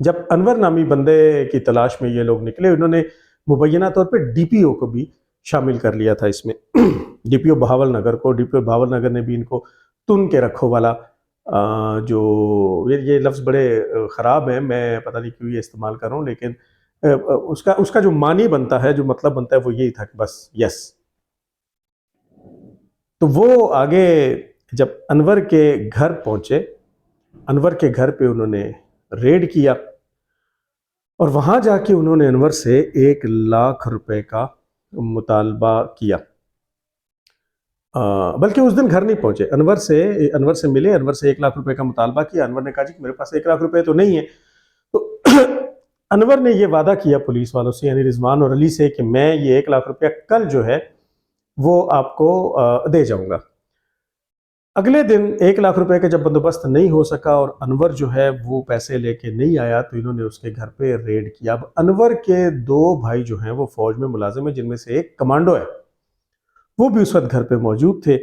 جب انور نامی بندے کی تلاش میں یہ لوگ نکلے، انہوں نے مبینہ طور پہ ڈی پی او کو بھی شامل کر لیا تھا اس میں، ڈی پی او بہاول نگر کو. ڈی پی او بہاول نگر نے بھی ان کو تن کے رکھو والا، جو یہ لفظ بڑے خراب ہیں، میں پتہ نہیں کیوں یہ استعمال کر رہا ہوں، لیکن اس کا جو معنی بنتا ہے، جو مطلب بنتا ہے، وہ یہی تھا کہ بس یس. تو وہ آگے جب انور کے گھر پہنچے، انور کے گھر پہ انہوں نے ریڈ کیا، اور وہاں جا کے انہوں نے انور سے 1,00,000 روپے کا مطالبہ کیا. بلکہ اس دن گھر نہیں پہنچے، انور سے ملے، انور سے 1,00,000 روپے کا مطالبہ کیا. انور نے کہا جی میرے پاس 1,00,000 روپے تو نہیں ہے. تو انور نے یہ وعدہ کیا پولیس والوں سے، یعنی رضوان اور علی سے، کہ میں یہ 1,00,000 روپیہ کل جو ہے وہ آپ کو دے جاؤں گا. اگلے دن 1,00,000 روپے کا جب بندوبست نہیں ہو سکا اور انور جو ہے وہ پیسے لے کے نہیں آیا، تو انہوں نے اس کے گھر پہ ریڈ کیا. اب انور کے 2 بھائی جو ہیں وہ فوج میں ملازم ہیں، جن میں سے ایک کمانڈو ہے، وہ بھی اس وقت گھر پہ موجود تھے.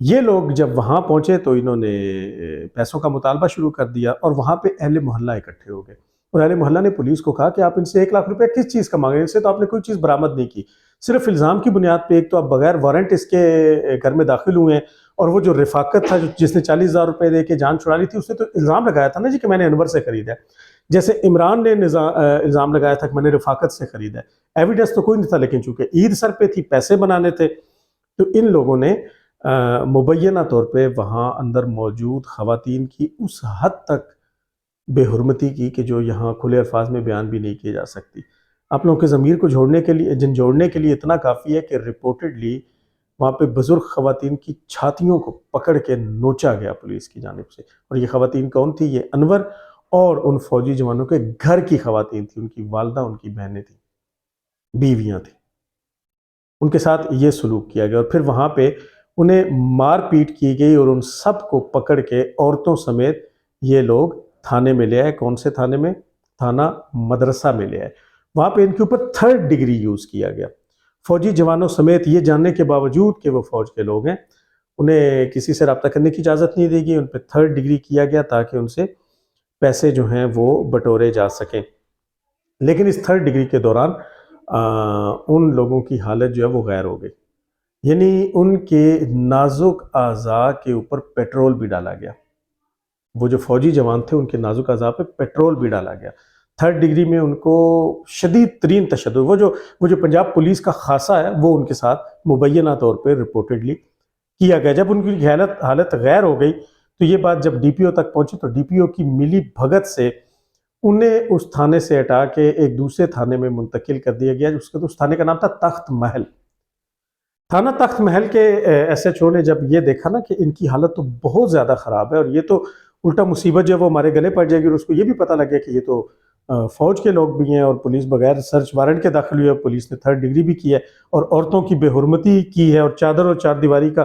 یہ لوگ جب وہاں پہنچے تو انہوں نے پیسوں کا مطالبہ شروع کر دیا، اور وہاں پہ اہل محلہ اکٹھے ہو گئے، اور اہل محلہ نے پولیس کو کہا کہ آپ ان سے 1,00,000 روپے کس چیز کا مانگے؟ ان سے تو آپ نے کوئی چیز برآمد نہیں کی، صرف الزام کی بنیاد پہ. ایک تو آپ بغیر وارنٹ اس کے گھر میں داخل ہوئے ہیں، اور وہ جو رفاقت تھا جس نے 40,000 روپے دے کے جان چھڑا لی تھی، اس نے تو الزام لگایا تھا نا جی کہ میں نے انور سے خریدا ہے. جیسے عمران نے الزام لگایا تھا کہ میں نے رفاقت سے خریدا ہے. ایویڈنس تو کوئی نہیں تھا، لیکن چونکہ عید سر پہ تھی، پیسے بنانے تھے، تو ان لوگوں نے مبینہ طور پہ وہاں اندر موجود خواتین کی اس حد تک بے حرمتی کی کہ جو یہاں کھلے الفاظ میں بیان بھی نہیں کی جا سکتی. آپ لوگوں کے ضمیر کو جھنجھوڑنے کے لیے اتنا کافی ہے کہ رپورٹڈلی وہاں پہ بزرگ خواتین کی چھاتیوں کو پکڑ کے نوچا گیا پولیس کی جانب سے. اور یہ خواتین کون تھی؟ یہ انور اور ان فوجی جوانوں کے گھر کی خواتین تھیں، ان کی والدہ، ان کی بہنیں تھیں، بیویاں تھیں. ان کے ساتھ یہ سلوک کیا گیا، اور پھر وہاں پہ انہیں مار پیٹ کی گئی، اور ان سب کو پکڑ کے عورتوں سمیت یہ لوگ تھانے میں لے آئے. کون سے تھانے میں؟ تھانہ مدرسہ میں لے آئے. وہاں پہ ان کے اوپر 3rd ڈگری یوز کیا گیا. فوجی جوانوں سمیت یہ جاننے کے باوجود کہ وہ فوج کے لوگ ہیں، انہیں کسی سے رابطہ کرنے کی اجازت نہیں دی گئی. ان پہ 3rd ڈگری کیا گیا تاکہ ان سے پیسے جو ہیں وہ بٹورے جا سکیں. لیکن اس 3rd ڈگری کے دوران ان لوگوں کی حالت جو ہے وہ غیر ہو گئی، یعنی ان کے نازک اعضاء کے اوپر پیٹرول بھی ڈالا گیا. وہ جو فوجی جوان تھے ان کے نازک اعضاء پہ پیٹرول بھی ڈالا گیا. 3rd ڈگری میں ان کو شدید ترین تشدد، وہ جو پنجاب پولیس کا خاصہ ہے، وہ ان کے ساتھ مبینہ طور پہ رپورٹڈلی کیا گیا. جب ان کی حالت غیر ہو گئی تو یہ بات جب ڈی پی او تک پہنچی تو ڈی پی او کی ملی بھگت سے انہیں اس تھانے سے ہٹا کے ایک دوسرے تھانے میں منتقل کر دیا گیا. اس تھانے کا نام تھا تخت محل. تھانہ تخت محل کے ایس ایچ او نے جب یہ دیکھا نا کہ ان کی حالت تو بہت زیادہ خراب ہے، اور یہ تو الٹا مصیبت جو ہے وہ ہمارے گلے پڑ جائے گی، اور اس کو یہ بھی پتہ لگ گیا کہ یہ تو فوج کے لوگ بھی ہیں، اور پولیس بغیر سرچ وارنٹ کے داخل ہوئی ہے، پولیس نے 3rd ڈگری بھی کی ہے، اور عورتوں کی بے حرمتی کی ہے، اور چادر اور چار دیواری کا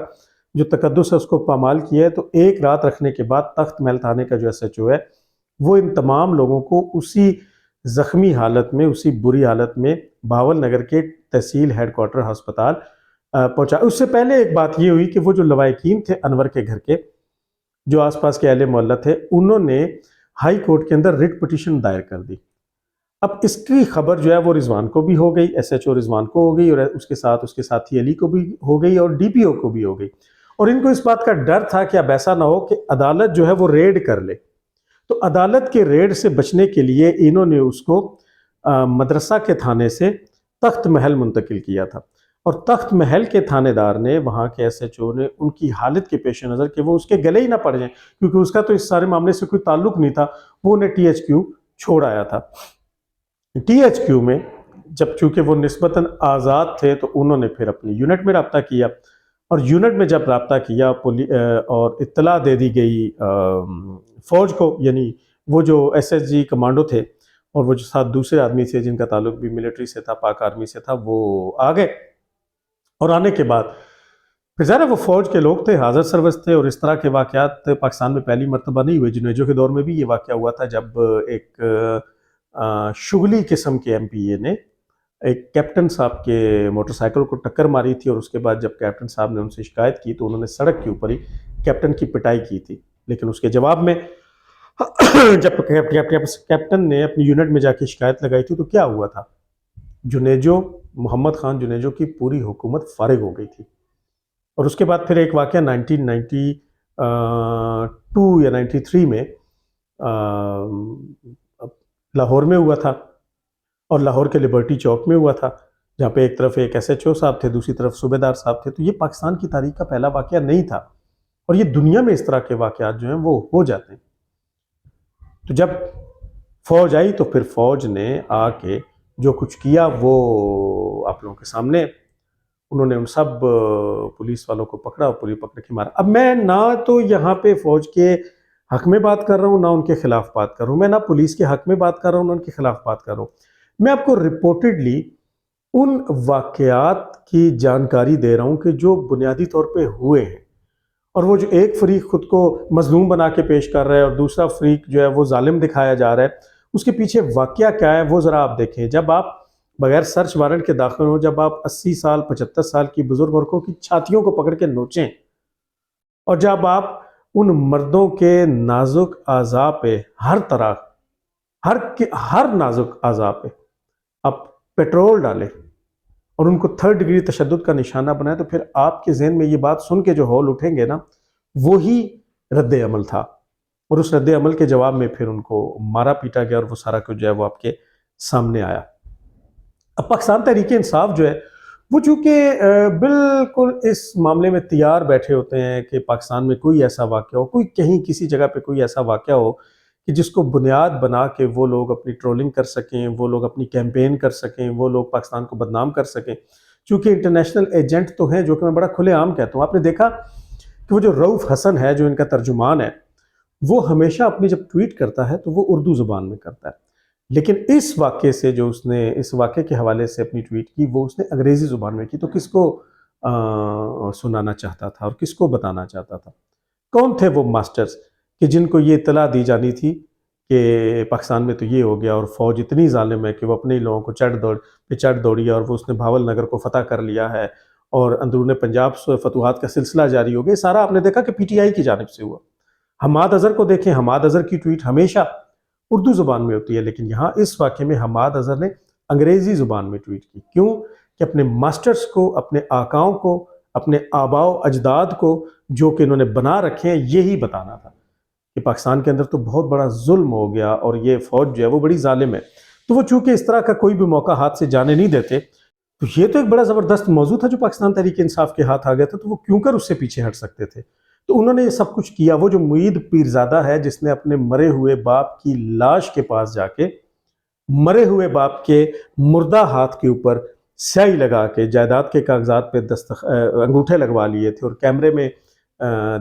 جو تقدس ہے اس کو پامال کیا ہے. تو ایک رات رکھنے کے بعد تخت محل تھانے کا جو ایس ایچ او ہے وہ ان تمام لوگوں کو اسی زخمی حالت میں، اسی بری حالت میں بہاول نگر کے تحصیل ہیڈ کوارٹر ہسپتال پہنچا. اس سے پہلے ایک بات یہ ہوئی کہ وہ جو لوائقین تھے انور کے گھر کے، جو آس پاس کے اہل محلہ تھے، انہوں نے ہائی کورٹ کے اندر ریٹ پٹیشن دائر کر دی. اب اس کی خبر جو ہے وہ رضوان کو بھی ہو گئی، ایس ایچ او رضوان کو ہو گئی، اور اس کے ساتھ اس کے ساتھی علی کو بھی ہو گئی، اور ڈی پی او کو بھی ہو گئی. اور ان کو اس بات کا ڈر تھا کہ اب ایسا نہ ہو کہ عدالت جو ہے وہ ریڈ کر لے. تو عدالت کے ریڈ سے بچنے کے لیے انہوں نے اس کو مدرسہ کے تھانے سے تخت محل منتقل کیا تھا. اور تخت محل کے تھانے دار نے، وہاں کے ایس ایچ او نے، ان کی حالت کے پیش نظر کہ وہ اس کے گلے ہی نہ پڑ جائیں، کیونکہ اس کا تو اس سارے معاملے سے کوئی تعلق نہیں تھا، وہ انہیں ٹی ایچ کیو چھوڑ آیا تھا. ٹی ایچ کیو میں جب چونکہ وہ نسبتاً آزاد تھے تو انہوں نے پھر اپنی یونٹ میں رابطہ کیا، اور یونٹ میں جب رابطہ کیا اور اطلاع دے دی گئی فوج کو، یعنی وہ جو ایس ایس جی کمانڈو تھے اور وہ جو ساتھ دوسرے آدمی تھے جن کا تعلق بھی ملٹری سے تھا، پاک آرمی سے تھا، وہ آ گئے. اور آنے کے بعد پھر ظاہر وہ فوج کے لوگ تھے، حاضر سروس تھے، اور اس طرح کے واقعات پاکستان میں پہلی مرتبہ نہیں ہوئے. جنیجو کے دور میں بھی یہ واقعہ ہوا تھا جب ایک شغلی قسم کے ایم پی اے نے ایک کیپٹن صاحب کے موٹر سائیکل کو ٹکر ماری تھی، اور اس کے بعد جب کیپٹن صاحب نے ان سے شکایت کی تو انہوں نے سڑک کے اوپر ہی کیپٹن کی پٹائی کی تھی. لیکن اس کے جواب میں جب کیپٹن نے اپنی یونٹ میں جا کے شکایت لگائی تھی تو کیا ہوا تھا؟ جنیجو، محمد خان جنیجو کی پوری حکومت فارغ ہو گئی تھی. اور اس کے بعد پھر ایک واقعہ 1992 یا 93 میں لاہور میں ہوا تھا، اور لاہور کے لبرٹی چوک میں ہوا تھا، جہاں پہ ایک طرف ایک ایس ایچ او صاحب تھے، دوسری طرف صوبے دار صاحب تھے. تو یہ پاکستان کی تاریخ کا پہلا واقعہ نہیں تھا، اور یہ دنیا میں اس طرح کے واقعات جو ہیں وہ ہو جاتے ہیں. تو جب فوج آئی تو پھر فوج نے آ کے جو کچھ کیا وہ آپ لوگوں کے سامنے، انہوں نے ان سب پولیس والوں کو پکڑا اور پولیس پکڑ کے مارا. اب میں نہ تو یہاں پہ فوج کے حق میں بات کر رہا ہوں، نہ ان کے خلاف بات کر رہا ہوں، میں نہ پولیس کے حق میں بات کر رہا ہوں نہ ان کے خلاف بات کر رہا ہوں. میں آپ کو رپورٹڈلی ان واقعات کی جانکاری دے رہا ہوں کہ جو بنیادی طور پہ ہوئے ہیں، اور وہ جو ایک فریق خود کو مظلوم بنا کے پیش کر رہا ہے اور دوسرا فریق جو ہے وہ ظالم دکھایا جا رہا ہے، اس کے پیچھے واقعہ کیا ہے وہ ذرا آپ دیکھیں. جب آپ بغیر سرچ وارنٹ کے داخل ہوں، جب آپ 80 سال 75 سال کی بزرگ عورتوں کی چھاتیوں کو پکڑ کے نوچیں، اور جب آپ ان مردوں کے نازک اعضاء پہ ہر طرح ہر نازک اعضاء پہ آپ پیٹرول ڈالیں اور ان کو 3rd ڈگری تشدد کا نشانہ بنائے، تو پھر آپ کے ذہن میں یہ بات سن کے جو ہول اٹھیں گے نا، وہی رد عمل تھا. اور اس رد عمل کے جواب میں پھر ان کو مارا پیٹا گیا، اور وہ سارا کچھ جو ہے وہ آپ کے سامنے آیا. اب پاکستان تحریک انصاف جو ہے وہ چونکہ بالکل اس معاملے میں تیار بیٹھے ہوتے ہیں کہ پاکستان میں کوئی ایسا واقعہ ہو، کوئی کہیں کسی جگہ پہ کوئی ایسا واقعہ ہو کہ جس کو بنیاد بنا کے وہ لوگ اپنی ٹرولنگ کر سکیں، وہ لوگ اپنی کیمپین کر سکیں، وہ لوگ پاکستان کو بدنام کر سکیں. چونکہ انٹرنیشنل ایجنٹ تو ہیں، جو کہ میں بڑا کھلے عام کہتا ہوں. آپ نے دیکھا کہ وہ جو رؤف حسن ہے جو ان کا ترجمان ہے، وہ ہمیشہ اپنی جب ٹویٹ کرتا ہے تو وہ اردو زبان میں کرتا ہے، لیکن اس واقعے سے جو اس نے اس واقعے کے حوالے سے اپنی ٹویٹ کی وہ اس نے انگریزی زبان میں کی. تو کس کو سنانا چاہتا تھا اور کس کو بتانا چاہتا تھا؟ کون تھے وہ ماسٹرز کہ جن کو یہ اطلاع دی جانی تھی کہ پاکستان میں تو یہ ہو گیا، اور فوج اتنی ظالم ہے کہ وہ اپنے ہی لوگوں کو چڑھ دوڑی، اور وہ اس نے بھاول نگر کو فتح کر لیا ہے، اور اندرون پنجاب سے فتوحات کا سلسلہ جاری ہو گیا. سارا آپ نے دیکھا کہ پی ٹی آئی کی جانب سے ہوا. حماد اظہر کو دیکھیں، حماد اظہر کی ٹویٹ ہمیشہ اردو زبان میں ہوتی ہے، لیکن یہاں اس واقعے میں حماد اظہر نے انگریزی زبان میں ٹویٹ کی. کیوں؟ کہ اپنے ماسٹرز کو، اپنے آقاؤں کو، اپنے آباء و اجداد کو جو کہ انہوں نے بنا رکھے ہیں، یہی بتانا تھا کہ پاکستان کے اندر تو بہت بڑا ظلم ہو گیا اور یہ فوج جو ہے وہ بڑی ظالم ہے. تو وہ چونکہ اس طرح کا کوئی بھی موقع ہاتھ سے جانے نہیں دیتے، تو یہ تو ایک بڑا زبردست موضوع تھا جو پاکستان تحریک انصاف کے ہاتھ آ گیا تھا، تو وہ کیوں کر اس سے پیچھے ہٹ سکتے تھے؟ تو انہوں نے یہ سب کچھ کیا. وہ جو معید پیرزادہ ہے جس نے اپنے مرے ہوئے باپ کی لاش کے پاس جا کے مرے ہوئے باپ کے مردہ ہاتھ کے اوپر سیاہی لگا کے جائیداد کے کاغذات پہ انگوٹھے لگوا لیے تھے، اور کیمرے میں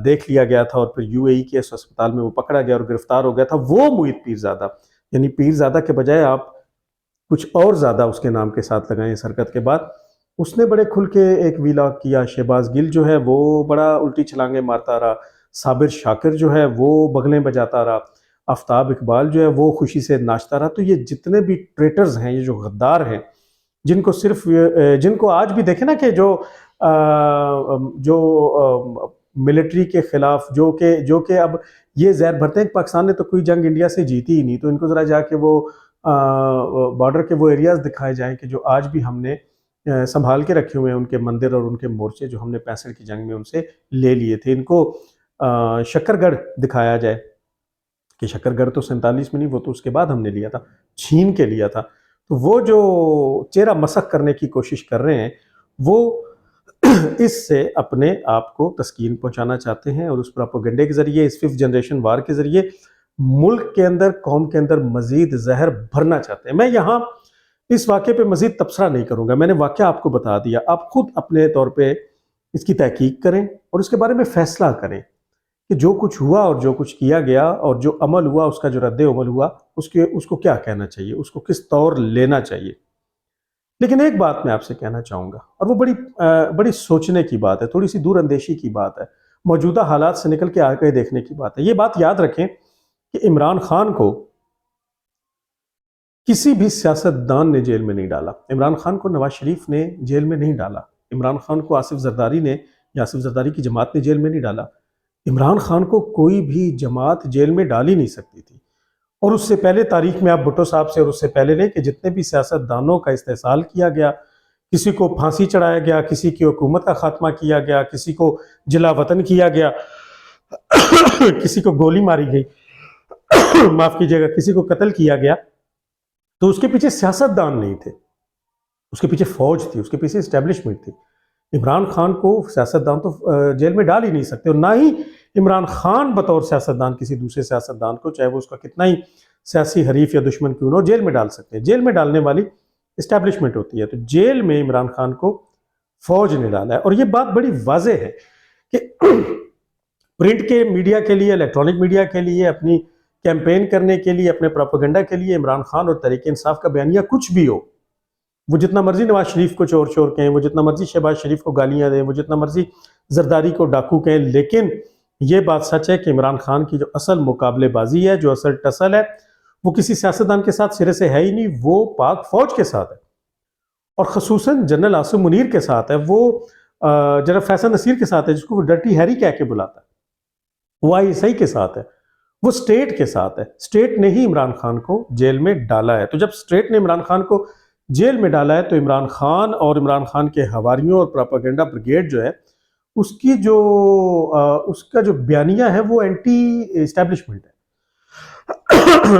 دیکھ لیا گیا تھا، اور پھر یو اے ای کے اسپتال میں وہ پکڑا گیا اور گرفتار ہو گیا تھا، وہ معید پیرزادہ. یعنی پیرزادہ کے بجائے آپ کچھ اور زیادہ اس کے نام کے ساتھ لگائیں اس حرکت کے بعد. اس نے بڑے کھل کے ایک ویلاگ کیا. شہباز گل جو ہے وہ بڑا الٹی چھلانگیں مارتا رہا، صابر شاکر جو ہے وہ بغلیں بجاتا رہا، آفتاب اقبال جو ہے وہ خوشی سے ناچتا رہا. تو یہ جتنے بھی ٹریٹرز ہیں، یہ جو غدار ہیں، جن کو آج بھی دیکھیں نا کہ جو ملٹری کے خلاف جو کہ اب یہ زہر بھرتے ہیں کہ پاکستان نے تو کوئی جنگ انڈیا سے جیتی ہی نہیں، تو ان کو ذرا جا کے وہ بارڈر کے وہ ایریاز دکھائے جائیں کہ جو آج بھی ہم نے سنبھال کے رکھے ہوئے ہیں، ان کے مندر اور ان کے مورچے جو ہم نے 65 کی جنگ میں ان سے لے لیے تھے. ان کو شکر گڑھ دکھایا جائے کہ شکر گڑھ تو 47 میں نہیں، وہ تو اس کے بعد ہم نے لیا تھا، چھین کے لیا تھا. تو وہ جو چہرہ مسخ کرنے کی کوشش کر رہے ہیں، وہ اس سے اپنے آپ کو تسکین پہنچانا چاہتے ہیں، اور اس پروپیگنڈے کے ذریعے، اس 5th جنریشن وار کے ذریعے ملک کے اندر، قوم کے اندر مزید زہر بھرنا چاہتے ہیں. میں یہاں اس واقعے پہ مزید تبصرہ نہیں کروں گا، میں نے واقعہ آپ کو بتا دیا. آپ خود اپنے طور پہ اس کی تحقیق کریں اور اس کے بارے میں فیصلہ کریں کہ جو کچھ ہوا اور جو کچھ کیا گیا اور جو عمل ہوا، اس کا جو رد عمل ہوا، اس کو کیا کہنا چاہیے، اس کو کس طور لینا چاہیے. لیکن ایک بات میں آپ سے کہنا چاہوں گا، اور وہ بڑی سوچنے کی بات ہے، تھوڑی سی دور اندیشی کی بات ہے، موجودہ حالات سے نکل کے آگے دیکھنے کی بات ہے. یہ بات یاد رکھیں کہ عمران خان کو کسی بھی سیاستدان نے جیل میں نہیں ڈالا. عمران خان کو نواز شریف نے جیل میں نہیں ڈالا. عمران خان کو آصف زرداری نے یا آصف زرداری کی جماعت نے جیل میں نہیں ڈالا. عمران خان کو کوئی بھی جماعت جیل میں ڈال ہی نہیں سکتی تھی. اور اس سے پہلے تاریخ میں آپ بھٹو صاحب سے اور اس سے پہلے نہیں کہ جتنے بھی سیاستدانوں کا استحصال کیا گیا، کسی کو پھانسی چڑھایا گیا، کسی کی حکومت کا خاتمہ کیا گیا، کسی کو جلا وطن کیا گیا، کسی کو گولی ماری گئی، معاف کیجیے گا، کسی کو قتل کیا گیا، تو اس کے پیچھے سیاستدان نہیں تھے، اس کے پیچھے فوج تھی، اس کے پیچھے اسٹیبلشمنٹ تھی۔ عمران خان کو سیاستدان تو جیل میں ڈال ہی نہیں سکتے، اور نہ ہی عمران خان بطور سیاستدان کسی دوسرے سیاستدان کو، چاہے وہ اس کا کتنا ہی سیاسی حریف یا دشمن کیوں نہ ہو، جیل میں ڈال سکتے ہیں۔ جیل میں ڈالنے والی اسٹیبلشمنٹ ہوتی ہے، تو جیل میں عمران خان کو فوج نے ڈالا ہے۔ اور یہ بات بڑی واضح ہے کہ پرنٹ کے میڈیا کے لیے، الیکٹرانک میڈیا کے لیے، اپنی کیمپین کرنے کے لیے، اپنے پروپیگنڈا کے لیے عمران خان اور تحریک انصاف کا بیانیہ کچھ بھی ہو، وہ جتنا مرضی نواز شریف کو چور چور کہیں، وہ جتنا مرضی شہباز شریف کو گالیاں دیں، وہ جتنا مرضی زرداری کو ڈاکو کہیں، لیکن یہ بات سچ ہے کہ عمران خان کی جو اصل مقابلے بازی ہے، جو اصل ٹسل ہے، وہ کسی سیاستدان کے ساتھ سرے سے ہے ہی نہیں، وہ پاک فوج کے ساتھ ہے، اور خصوصاً جنرل عاصم منیر کے ساتھ ہے، وہ جنرل فیصل نصیر کے ساتھ ہے، جس کو وہ ڈرٹی ہیری کہہ کے بلاتا ہے، وہ ISI کے ساتھ ہے، وہ سٹیٹ کے ساتھ ہے۔ سٹیٹ نے ہی عمران خان کو جیل میں ڈالا ہے۔ تو جب سٹیٹ نے عمران خان کو جیل میں ڈالا ہے، تو عمران خان اور عمران خان کے حواریوں اور پروپیگنڈا بریگیڈ جو ہے، اس کی اس کا جو بیانیہ ہے وہ اینٹی اسٹیبلشمنٹ ہے،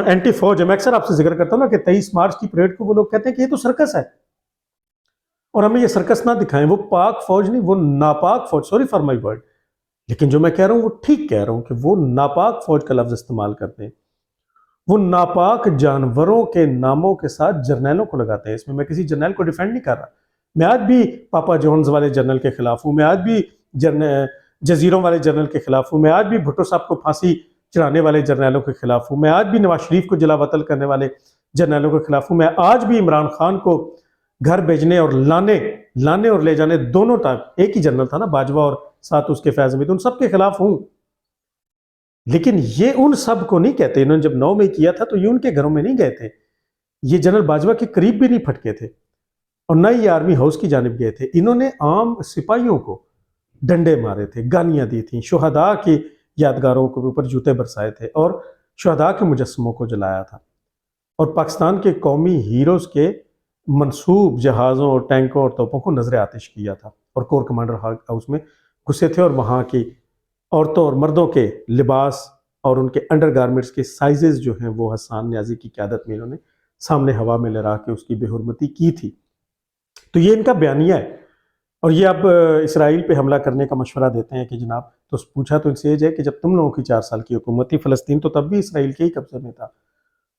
اینٹی فوج ہے۔ میں اکثر آپ سے ذکر کرتا ہوں نا کہ 23 مارچ کی پریڈ کو وہ لوگ کہتے ہیں کہ یہ تو سرکس ہے، اور ہمیں یہ سرکس نہ دکھائیں۔ وہ پاک فوج نہیں، وہ ناپاک فوج، سوری فار مائی ورڈ، لیکن جو میں کہہ رہا ہوں وہ ٹھیک کہہ رہا ہوں کہ وہ ناپاک فوج کا لفظ استعمال کرتے ہیں، وہ ناپاک جانوروں کے ناموں کے ساتھ جرنیلوں کو لگاتے ہیں۔ اس میں میں کسی جرنیل کو ڈیفینڈ نہیں کر رہا، میں آج بھی پاپا جونز والے جرنل کے خلاف ہوں، میں آج بھی جزیروں والے جرنل کے خلاف ہوں، میں آج بھی بھٹو صاحب کو پھانسی چڑھانے والے جرنیلوں کے خلاف ہوں، میں آج بھی نواز شریف کو جلا وطن کرنے والے جرنیلوں کے خلاف ہوں، میں آج بھی عمران خان کو گھر بھیجنے اور لانے اور لے جانے دونوں تک، ایک ہی جنرل تھا نا باجوہ اور ساتھ اس کے فیض حمید، ان سب کے خلاف ہوں۔ لیکن یہ ان سب کو نہیں کہتے، انہوں نے جب 9 میں کیا تھا تو یہ ان کے گھروں میں نہیں گئے تھے، یہ جنرل باجوہ کے قریب بھی نہیں پھٹکے تھے، اور نہ ہی آرمی ہاؤس کی جانب گئے تھے۔ انہوں نے عام سپاہیوں کو ڈنڈے مارے تھے، گالیاں دی تھیں، شہداء کی یادگاروں کے اوپر جوتے برسائے تھے، اور شہداء کے مجسموں کو جلایا تھا، اور پاکستان کے قومی ہیروز کے منصوب جہازوں اور ٹینکوں اور توپوں کو نظر آتش کیا تھا، اور کور کمانڈر ہاؤس میں گھسے تھے، اور وہاں کی عورتوں اور مردوں کے لباس اور ان کے انڈر گارمنٹس کے سائزز جو ہیں وہ حسان نیازی کی قیادت میں انہوں نے سامنے ہوا میں لہرا کے اس کی بے حرمتی کی تھی۔ تو یہ ان کا بیانیہ ہے، اور یہ اب اسرائیل پہ حملہ کرنے کا مشورہ دیتے ہیں کہ جناب، تو پوچھا تو ان سے ہے کہ جب تم لوگوں کی 4 سال کی حکومت تھی، فلسطین تو تب بھی اسرائیل کے ہی قبضے میں تھا،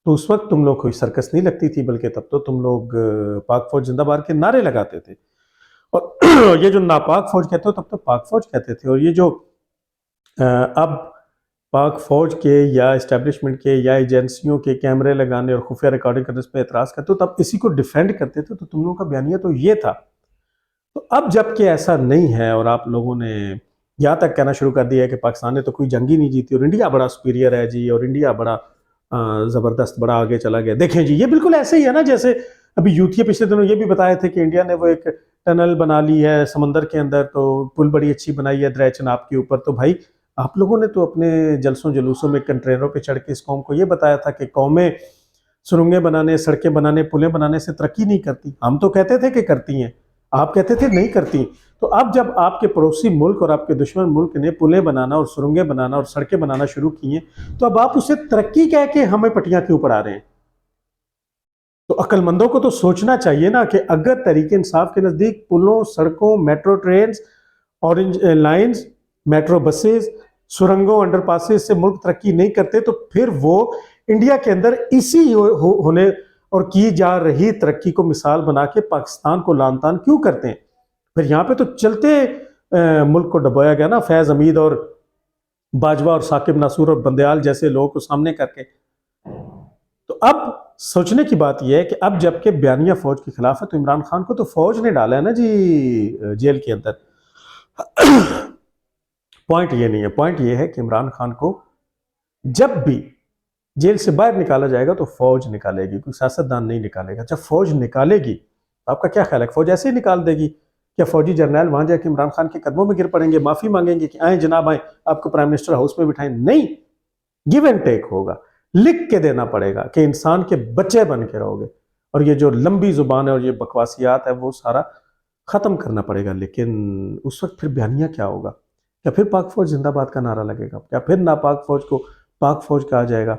تو اس وقت تم لوگ کوئی سرکس نہیں لگتی تھی، بلکہ تب تو تم لوگ پاک فوج زندہ باد کے نعرے لگاتے تھے، اور یہ جو ناپاک فوج کہتے ہو تب تو پاک فوج کہتے تھے۔ اور یہ جو اب پاک فوج کے یا اسٹیبلشمنٹ کے یا ایجنسیوں کے کیمرے لگانے اور خفیہ ریکارڈنگ کرنے پہ اعتراض کرتے ہو، تب اسی کو ڈیفینڈ کرتے تھے، تو تم لوگوں کا بیانیہ تو یہ تھا۔ تو اب جب کہ ایسا نہیں ہے، اور آپ لوگوں نے یہاں تک کہنا شروع کر دیا ہے کہ پاکستان نے تو کوئی جنگ ہی نہیں جیتی، اور انڈیا بڑا سپیریئر ہے جی، اور انڈیا بڑا زبردست، بڑا آگے چلا گیا، دیکھیں جی، یہ بالکل ایسے ہی ہے نا جیسے ابھی یوتھیا پچھلے دنوں یہ بھی بتائے تھے کہ انڈیا نے وہ ایک ٹنل بنا لی ہے سمندر کے اندر، تو پل بڑی اچھی بنائی ہے دریا چناب کے اوپر۔ تو بھائی، آپ لوگوں نے تو اپنے جلسوں جلوسوں میں کنٹرینروں پہ چڑھ کے اس قوم کو یہ بتایا تھا کہ قومیں سرنگیں بنانے، سڑکیں بنانے، پلیں بنانے سے ترقی نہیں کرتی۔ ہم تو کہتے تھے کہ کرتی ہیں، آپ کہتے تھے نہیں کرتی۔ تو اب جب آپ کے پڑوسی ملک اور آپ کے دشمن ملک نے پلیں بنانا اور سرنگیں بنانا اور سڑکیں بنانا شروع کی ہیں، تو اب آپ اسے ترقی کہہ کے ہمیں پٹیاں کیوں پڑھا رہے ہیں؟ تو عقل مندوں کو تو سوچنا چاہیے نا کہ اگر تحریک انصاف کے نزدیک پلوں، سڑکوں، metro trains, orange lines, metro buses, سرنگوں، انڈر پاسز سے ملک ترقی نہیں کرتے، تو پھر وہ انڈیا کے اندر اسی ہونے اور کی جا رہی ترقی کو مثال بنا کے پاکستان کو لان تان کیوں کرتے ہیں؟ پھر یہاں پہ تو چلتے ملک کو ڈبویا گیا نا فیض حمید اور باجوہ اور ثاقب ناصور اور بندیال جیسے لوگوں کو سامنے کر کے۔ تو اب سوچنے کی بات یہ ہے کہ اب جب کہ بیانیہ فوج کے خلاف ہے، تو عمران خان کو تو فوج نے ڈالا ہے نا جی جیل کے اندر۔ پوائنٹ یہ نہیں ہے، پوائنٹ یہ ہے کہ عمران خان کو جب بھی جیل سے باہر نکالا جائے گا تو فوج نکالے گی، کوئی سیاستدان نہیں نکالے گا۔ جب فوج نکالے گی، آپ کا کیا خیال ہے؟ فوج ایسے ہی نکال دے گی؟ کیا فوجی جرنیل وہاں جا کے عمران خان کے قدموں میں گر پڑیں گے، معافی مانگیں گے کہ آئیں جناب آئیں، آپ کو پرائم منسٹر ہاؤس میں بٹھائیں؟ نہیں، گیو اینڈ ٹیک ہوگا۔ لکھ کے دینا پڑے گا کہ انسان کے بچے بن کے رہو گے، اور یہ جو لمبی زبان ہے اور یہ بکواسیات ہے وہ سارا ختم کرنا پڑے گا۔ لیکن اس وقت پھر بیانیہ کیا ہوگا؟ کیا پھر پاک فوج زندہ باد کا نعرہ لگے گا؟ کیا پھر ناپاک فوج کو پاک فوج کہا جائے گا؟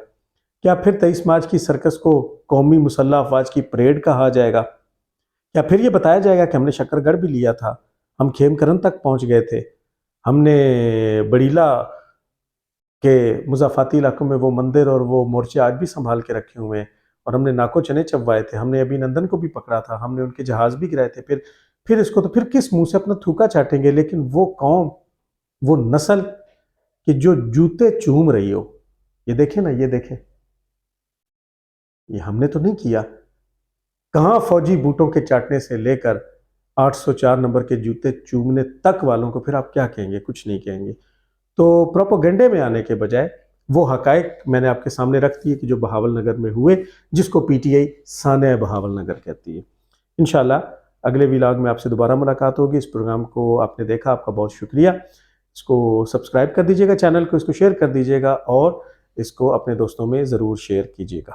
کیا پھر 23 مارچ کی سرکس کو قومی مسلح افواج کی پریڈ کہا جائے گا؟ کیا پھر یہ بتایا جائے گا کہ ہم نے شکر گڑھ بھی لیا تھا، ہم کھیم کرن تک پہنچ گئے تھے، ہم نے بڑیلا کے مضافاتی علاقوں میں وہ مندر اور وہ مورچے آج بھی سنبھال کے رکھے ہوئے ہیں، اور ہم نے ناکو چنے چبوائے تھے، ہم نے ابھی نندن کو بھی پکڑا تھا، ہم نے ان کے جہاز بھی گرائے تھے، پھر اس کو تو پھر کس منہ سے اپنا تھوکا چاٹیں گے؟ لیکن وہ قوم، وہ نسل کہ جو جوتے چوم رہی ہو، یہ دیکھیں نا، یہ دیکھیں، یہ ہم نے تو نہیں کیا۔ کہاں فوجی بوٹوں کے چاٹنے سے لے کر 804 نمبر کے جوتے چومنے تک والوں کو پھر آپ کیا کہیں گے؟ کچھ نہیں کہیں گے۔ تو پروپوگنڈے میں آنے کے بجائے وہ حقائق میں نے آپ کے سامنے رکھ دیے کہ جو بہاول نگر میں ہوئے، جس کو پی ٹی آئی سانحہ بہاول نگر کہتی ہے۔ انشاءاللہ اگلے ویلاگ میں آپ سے دوبارہ ملاقات ہوگی۔ اس پروگرام کو آپ نے دیکھا، آپ کا بہت شکریہ۔ اس کو سبسکرائب کر دیجیے گا، چینل کو اس کو شیئر کر دیجیے گا، اور اس کو اپنے دوستوں میں ضرور شیئر کیجیے گا۔